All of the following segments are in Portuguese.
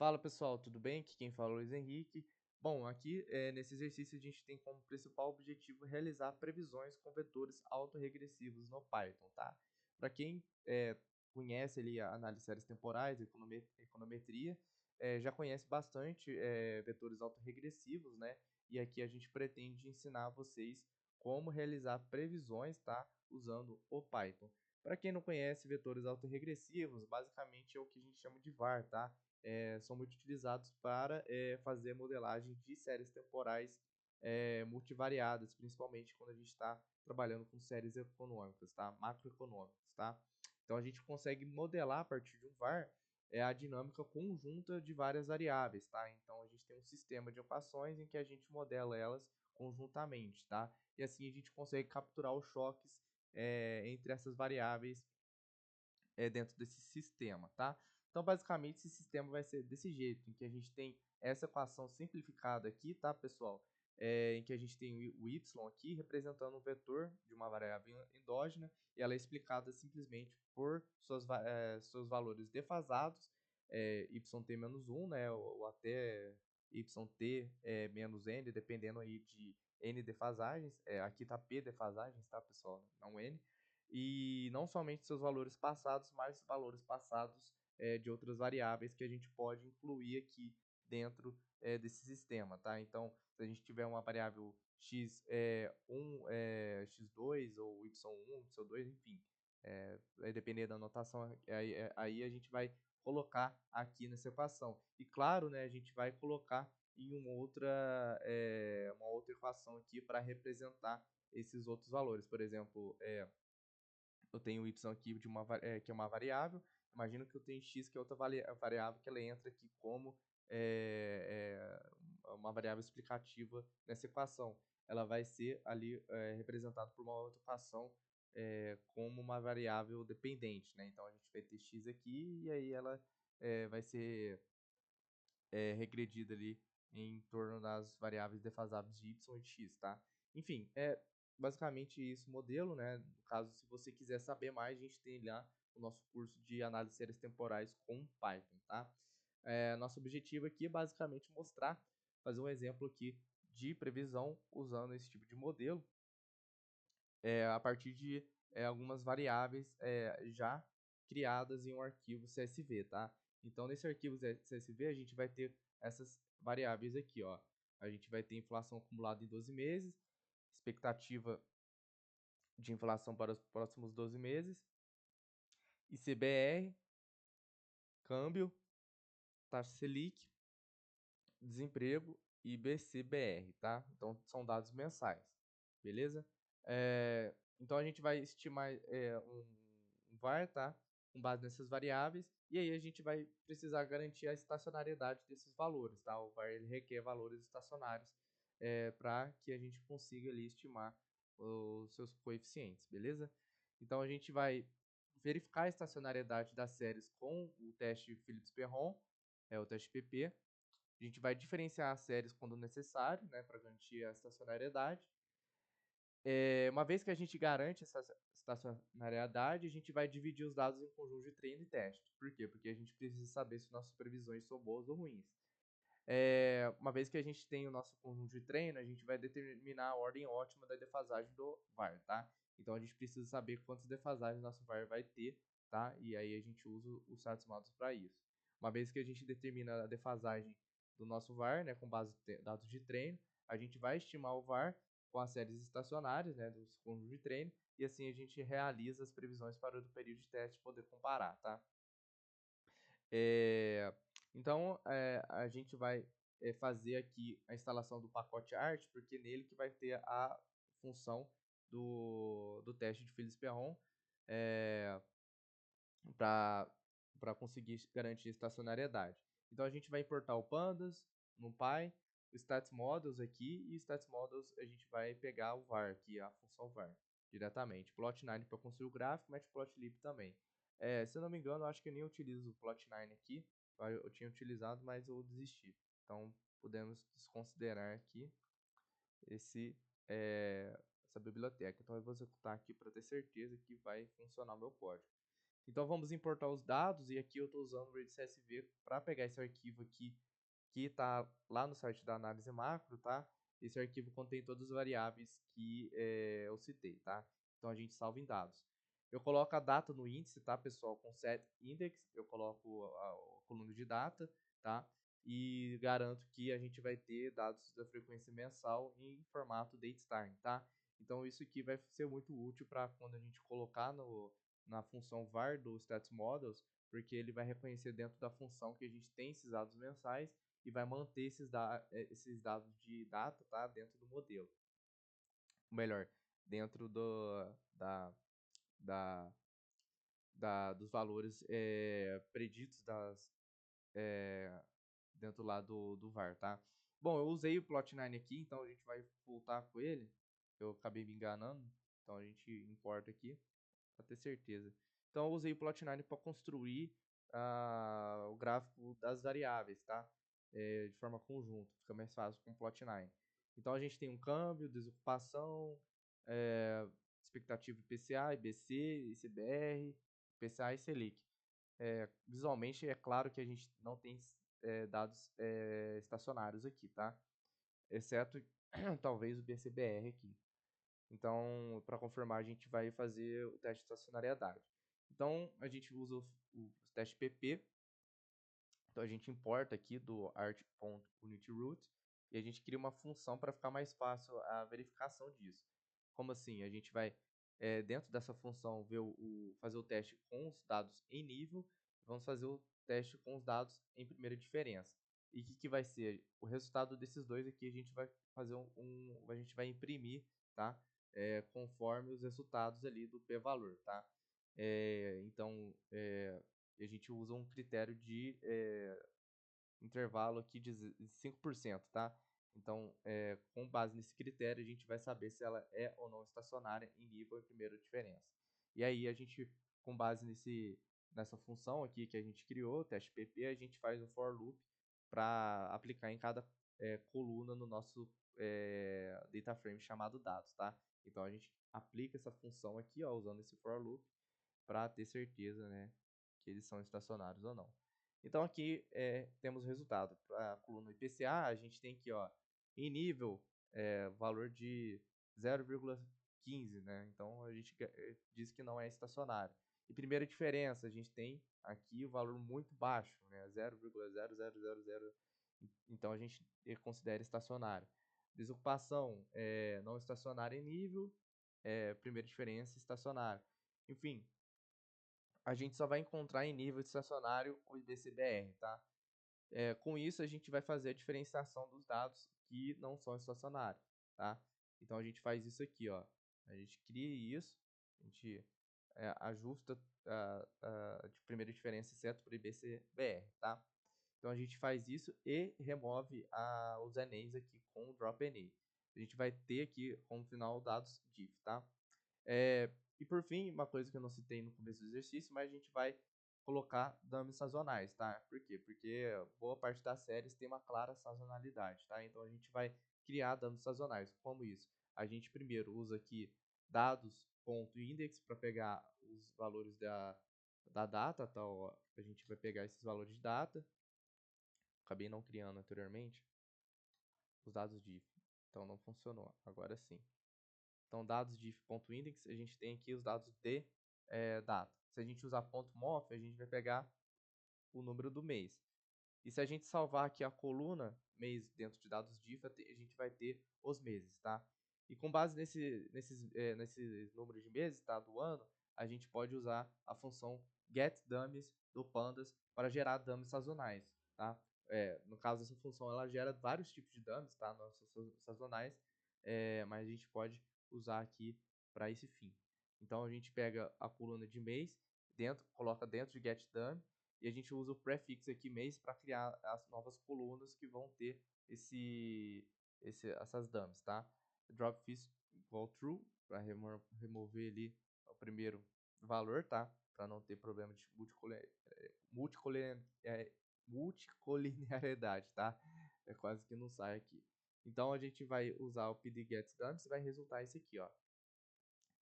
Fala pessoal, tudo bem? Aqui quem fala é o Luiz Henrique. Bom, aqui nesse exercício a gente tem como principal objetivo realizar previsões com vetores autorregressivos no Python, tá? Para quem conhece ali a análise de séries temporais, econometria, já conhece bastante vetores autorregressivos, né? E aqui a gente pretende ensinar vocês como realizar previsões, tá? Usando o Python. Para quem não conhece vetores autorregressivos, basicamente é o que a gente chama de VAR, tá? São muito utilizados para fazer modelagem de séries temporais multivariadas, principalmente quando a gente está trabalhando com séries econômicas, tá? Macroeconômicas, tá? Então a gente consegue modelar a partir de um VAR a dinâmica conjunta de várias variáveis, tá? Então a gente tem um sistema de equações em que a gente modela elas conjuntamente, tá? E assim a gente consegue capturar os choques entre essas variáveis dentro desse sistema, tá? Então, basicamente, esse sistema vai ser desse jeito, em que a gente tem essa equação simplificada aqui, tá, pessoal? Em que a gente tem o y aqui representando um vetor de uma variável endógena e ela é explicada simplesmente por seus valores defasados, yt-1, né, ou até yt menos n, dependendo aí de n defasagens. Aqui tá p defasagens, tá, pessoal? Não n. E não somente seus valores passados, mas valores passados de outras variáveis que a gente pode incluir aqui dentro desse sistema, tá? Então, se a gente tiver uma variável x1, x2 ou y1, y2, enfim, vai depender da notação, aí a gente vai colocar aqui nessa equação. E claro, né, a gente vai colocar em uma outra equação aqui para representar esses outros valores. Por exemplo, eu tenho y aqui que é uma variável. Imagino que eu tenho x, que é outra variável, que ela entra aqui como uma variável explicativa nessa equação. Ela vai ser ali representada por uma outra equação como uma variável dependente, né? Então a gente vai ter x aqui e aí ela vai ser regredida ali em torno das variáveis defasáveis de y e de x, tá? Enfim, basicamente isso o modelo, né? No caso, se você quiser saber mais, a gente tem lá o nosso curso de análise de séries temporais com Python, tá? Nosso objetivo aqui é basicamente mostrar, fazer um exemplo aqui de previsão usando esse tipo de modelo a partir de algumas variáveis já criadas em um arquivo CSV, tá? Então, nesse arquivo CSV, a gente vai ter essas variáveis aqui, ó. A gente vai ter inflação acumulada em 12 meses, expectativa de inflação para os próximos 12 meses, ICBR, câmbio, taxa Selic, desemprego e IBC-BR, tá? Então, são dados mensais, beleza? Então, a gente vai estimar um VAR, tá? Com base nessas variáveis, e aí a gente vai precisar garantir a estacionariedade desses valores, tá? O VAR ele requer valores estacionários para que a gente consiga ali estimar os seus coeficientes, beleza? Então, a gente vai verificar a estacionariedade das séries com o teste Phillips-Perron, o teste PP. A gente vai diferenciar as séries quando necessário, né, para garantir a estacionariedade. Uma vez que a gente garante essa estacionariedade, a gente vai dividir os dados em conjunto de treino e teste. Por quê? Porque a gente precisa saber se nossas previsões são boas ou ruins. Uma vez que a gente tem o nosso conjunto de treino, a gente vai determinar a ordem ótima da defasagem do VAR, tá? Então a gente precisa saber quantas defasagens nosso VAR vai ter, tá? E aí a gente usa os status models para isso. Uma vez que a gente determina a defasagem do nosso VAR, né, com base em dados de treino, a gente vai estimar o VAR com as séries estacionárias, né, dos conjuntos de treino, e assim a gente realiza as previsões para o período de teste poder comparar, tá? É, então, a gente vai fazer aqui a instalação do pacote art, porque nele que vai ter a função do teste de Phillips-Perron para conseguir garantir estacionariedade. Então, a gente vai importar o pandas, NumPy, o stats models aqui, e stats models a gente vai pegar o var aqui, a função var, diretamente. Plot9 para construir o gráfico, matplotlib também. Se eu não me engano, eu acho que eu nem utilizo o plot9 aqui. Eu tinha utilizado, mas eu desisti. Então, podemos desconsiderar aqui esse, essa biblioteca. Então, eu vou executar aqui para ter certeza que vai funcionar o meu código. Então vamos importar os dados e aqui eu estou usando o RedCSV para pegar esse arquivo aqui que está lá no site da análise macro, tá? Esse arquivo contém todas as variáveis que eu citei, tá? Então a gente salva em dados. Eu coloco a data no índice, tá, pessoal? Com set index, eu coloco a coluna de data, tá? E garanto que a gente vai ter dados da frequência mensal em formato datetime, tá? Então isso aqui vai ser muito útil para quando a gente colocar na função var do statsModels, porque ele vai reconhecer dentro da função que a gente tem esses dados mensais e vai manter esses dados de data, tá, dentro do modelo. Ou melhor, dentro da, dos valores preditos dentro lá do var, tá? Bom, eu usei o plot9 aqui, então a gente vai voltar com ele. Eu acabei me enganando, então a gente importa aqui para ter certeza. Então eu usei o plot9 para construir o gráfico das variáveis, tá? De forma conjunta, fica mais fácil com o plot9. Então a gente tem um câmbio, desocupação, expectativa IPCA, IBC, ICBR, IPCA e Selic. Visualmente é claro que a gente não tem dados estacionários aqui, tá? Exceto talvez o BCBR aqui. Então, para confirmar, a gente vai fazer o teste de estacionariedade. Então, a gente usa o teste PP. Então, a gente importa aqui do art.unityroot e a gente cria uma função para ficar mais fácil a verificação disso. Como assim? A gente vai, dentro dessa função, fazer o teste com os dados em nível. Vamos fazer o teste com os dados em primeira diferença. E o que vai ser? O resultado desses dois aqui a gente vai fazer a gente vai imprimir, tá? Conforme os resultados ali do p-valor, tá? Então, a gente usa um critério de intervalo aqui de 5%, tá? Então, com base nesse critério, a gente vai saber se ela é ou não estacionária em nível e primeira diferença. E aí, a gente, com base nessa função aqui que a gente criou, teste PP, a gente faz um for loop para aplicar em cada coluna no nosso data frame chamado dados, tá? Então, a gente aplica essa função aqui, ó, usando esse for loop, para ter certeza, né, que eles são estacionários ou não. Então aqui temos o resultado. Para a coluna IPCA, a gente tem aqui, ó, em nível, valor de 0,15, né? Então a gente diz que não é estacionário. E primeira diferença, a gente tem aqui o valor muito baixo, né? 0,0000. Então a gente considera estacionário. Desocupação não estacionária em nível, primeira diferença estacionário. Enfim, a gente só vai encontrar em nível estacionário o IBCBR, tá? Com isso, a gente vai fazer a diferenciação dos dados que não são estacionários, tá? Então, a gente faz isso aqui, ó. A gente cria isso, a gente ajusta de primeira diferença, exceto para o IBCBR, tá? Então, a gente faz isso e remove os ENEs aqui com o drop ENE. A gente vai ter aqui como final dados diff, tá? E por fim, uma coisa que eu não citei no começo do exercício, mas a gente vai colocar dummies sazonais, tá? Por quê? Porque boa parte das séries tem uma clara sazonalidade, tá? Então a gente vai criar dummies sazonais. Como isso? A gente primeiro usa aqui dados.index para pegar os valores da data, tá? Ó, a gente vai pegar esses valores de data. Acabei não criando anteriormente os dados diff, então não funcionou. Agora sim. Então, dados de if.index, a gente tem aqui os dados de data. Se a gente usar .mof, a gente vai pegar o número do mês. E se a gente salvar aqui a coluna mês dentro de dados diff, a gente vai ter os meses, tá? E com base nesse número de meses, tá, do ano, a gente pode usar a função getDummies do Pandas para gerar dummies sazonais, tá? No caso, essa função ela gera vários tipos de dummies, tá? Sazonais, mas a gente pode usar aqui para esse fim. Então a gente pega a coluna de mês, coloca dentro de getDummy, e a gente usa o prefixo aqui mês para criar as novas colunas que vão ter essas dummies, tá? Drop fees igual true para remover ali o primeiro valor, tá? Para não ter problema de multicolinearidade, tá? É quase que não sai aqui. Então a gente vai usar o pdgetDummies e vai resultar isso aqui, ó,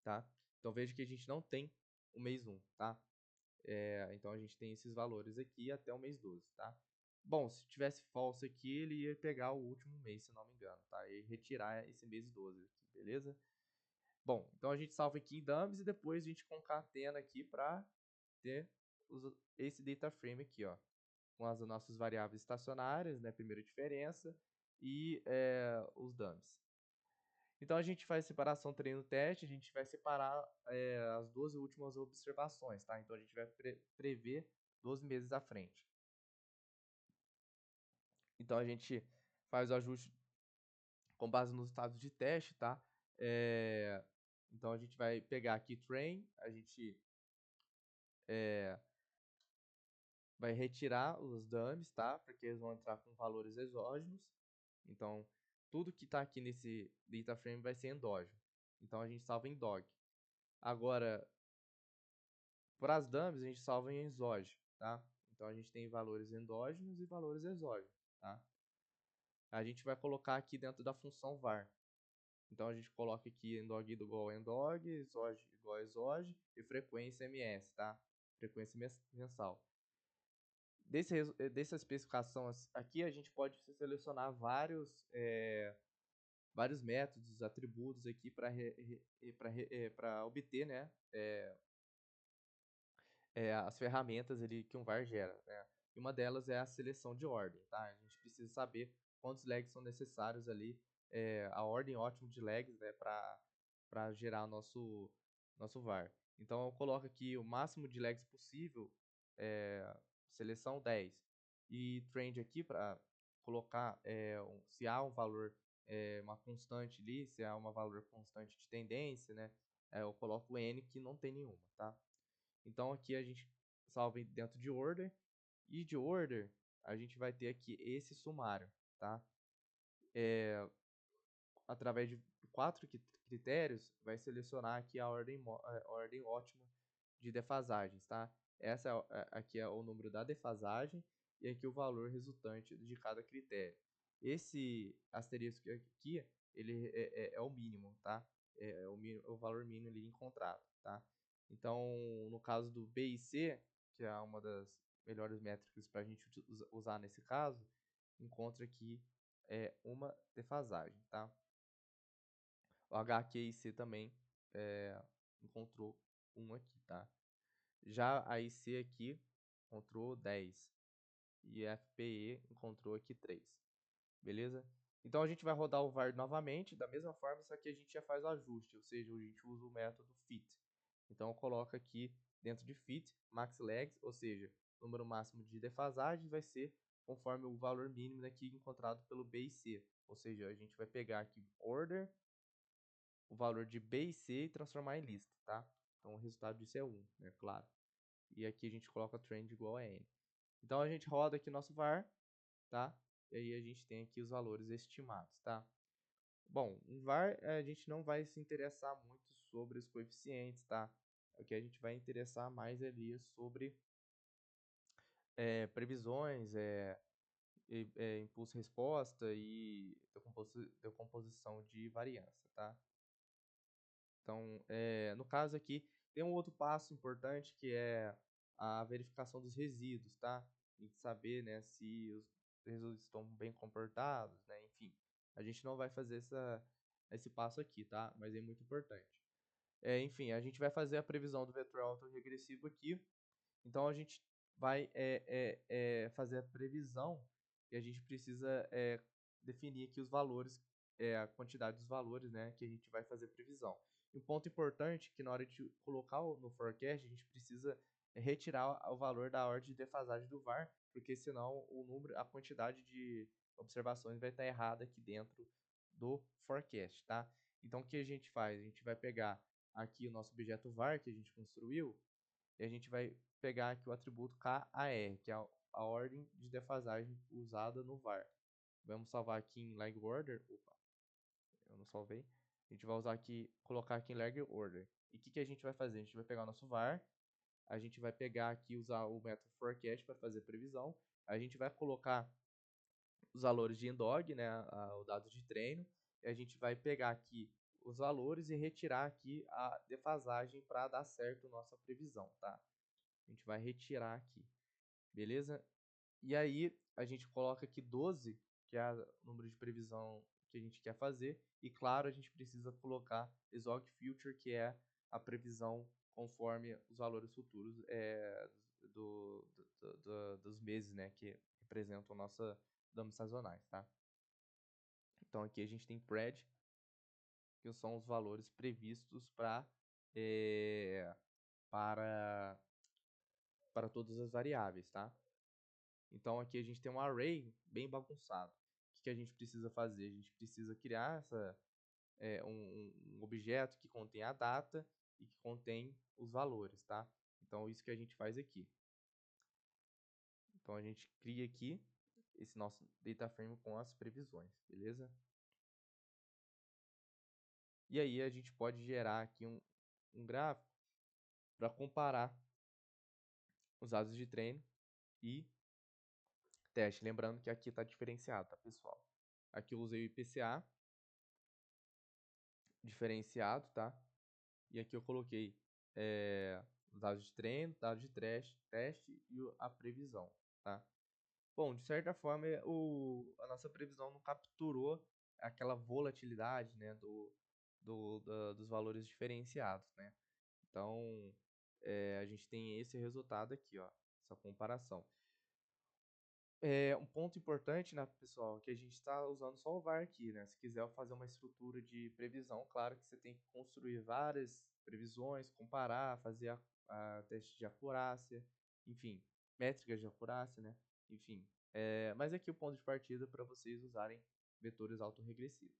tá? Então veja que a gente não tem o mês 1, tá? Então a gente tem esses valores aqui até o mês 12, tá? Bom, se tivesse false aqui, ele ia pegar o último mês, se não me engano, tá? E retirar esse mês 12 aqui, beleza? Bom, então a gente salva aqui em dumps e depois a gente concatena aqui para ter esse data frame aqui, ó, com as nossas variáveis estacionárias, né, primeira diferença, e os dumps. Então a gente faz separação treino-teste, a gente vai separar as 12 últimas observações, tá? Então a gente vai prever 12 meses à frente. Então a gente faz o ajuste com base nos estados de teste, tá? Então a gente vai pegar aqui train, a gente vai retirar os dummies, tá? Porque eles vão entrar com valores exógenos. Então tudo que está aqui nesse data frame vai ser endógeno. Então a gente salva em dog. Agora, para as dummies, a gente salva em exógeno, tá? Então a gente tem valores endógenos e valores exógenos, tá? A gente vai colocar aqui dentro da função var. Então a gente coloca aqui endog igual a endog, exog igual a exog e frequência ms, tá? Frequência mensal. Dessa especificação aqui, a gente pode selecionar vários métodos, atributos aqui para obter, né, as ferramentas ali que um var gera, né? E uma delas é a seleção de ordem, tá? A gente precisa saber quantos legs são necessários ali, a ordem ótima de legs, né, para gerar o nosso var. Então eu coloco aqui o máximo de legs possível, seleção 10, e trend aqui para colocar se há um valor, uma constante ali, se há uma valor constante de tendência, né, eu coloco o n que não tem nenhuma, tá? Então aqui a gente salva dentro de order, e de order a gente vai ter aqui esse sumário, tá? Através de 4 critérios, vai selecionar aqui a ordem ótima de defasagens, tá? Aqui é o número da defasagem e aqui o valor resultante de cada critério. Esse asterisco aqui, ele é o mínimo, tá? O valor mínimo ali encontrado, tá? Então, no caso do B e C, que é uma das melhores métricas para a gente usar nesse caso, encontra aqui uma defasagem, tá? O HQIC também encontrou 1 aqui, tá? Já a IC aqui encontrou 10 e a FPE encontrou aqui 3, beleza? Então a gente vai rodar o var novamente, da mesma forma, só que a gente já faz o ajuste, ou seja, a gente usa o método fit. Então eu coloco aqui dentro de fit, max legs, ou seja, o número máximo de defasagem vai ser conforme o valor mínimo aqui encontrado pelo B e C. Ou seja, a gente vai pegar aqui order, o valor de B e C e transformar em lista, tá? Então o resultado disso é 1, né? Claro. E aqui a gente coloca trend igual a N. Então a gente roda aqui nosso var, tá? E aí a gente tem aqui os valores estimados, tá? Bom, em var a gente não vai se interessar muito sobre os coeficientes, tá? O que a gente vai interessar mais ali é sobre previsões, impulso-resposta e decomposição de variância, tá? Então, no caso aqui, tem um outro passo importante que é a verificação dos resíduos, tá? E saber, né, se os resíduos estão bem comportados, né? Enfim, a gente não vai fazer esse passo aqui, tá? Mas é muito importante. Enfim, a gente vai fazer a previsão do vetor autorregressivo aqui. Então, a gente vai fazer a previsão e a gente precisa definir aqui os valores, a quantidade dos valores, né, que a gente vai fazer previsão. Um ponto importante é que na hora de colocar no forecast, a gente precisa retirar o valor da ordem de defasagem do var, porque senão a quantidade de observações vai estar errada aqui dentro do forecast, tá? Então, o que a gente faz? A gente vai pegar aqui o nosso objeto var que a gente construiu, e a gente vai pegar aqui o atributo KAR, que é a ordem de defasagem usada no var. Vamos salvar aqui em leg order. Opa, eu não salvei. A gente vai usar aqui, colocar aqui em leg order. E o que a gente vai fazer? A gente vai pegar o nosso var, a gente vai pegar aqui, usar o método forecast para fazer previsão. A gente vai colocar os valores de endog, né, o dado de treino. E a gente vai pegar aqui os valores e retirar aqui a defasagem para dar certo a nossa previsão, tá? A gente vai retirar aqui, beleza? E aí a gente coloca aqui 12, que é o número de previsão que a gente quer fazer. E claro, a gente precisa colocar exoc future, que é a previsão conforme os valores futuros dos meses, né, que representam nossa damas sazonais, tá? Então aqui a gente tem pred, que são os valores previstos é, para, para todas as variáveis, tá? Então aqui a gente tem um array bem bagunçado. O que a gente precisa fazer? A gente precisa criar um objeto que contém a data e que contém os valores, tá? Então isso que a gente faz aqui. Então a gente cria aqui esse nosso data frame com as previsões, beleza? E aí a gente pode gerar aqui um gráfico para comparar os dados de treino e teste. Lembrando que aqui está diferenciado, tá, pessoal? Aqui eu usei o IPCA diferenciado, tá? E aqui eu coloquei os dados de treino, dados de teste e a previsão, tá? Bom, de certa forma, a nossa previsão não capturou aquela volatilidade, né, dos valores diferenciados, né? Então, a gente tem esse resultado aqui, ó, essa comparação. Um ponto importante, né, pessoal, que a gente está usando só o VAR aqui, né? Se quiser fazer uma estrutura de previsão, claro que você tem que construir várias previsões, comparar, fazer a teste de acurácia, enfim, métricas de acurácia, né? Enfim, mas aqui o ponto de partida para vocês usarem vetores autorregressivos.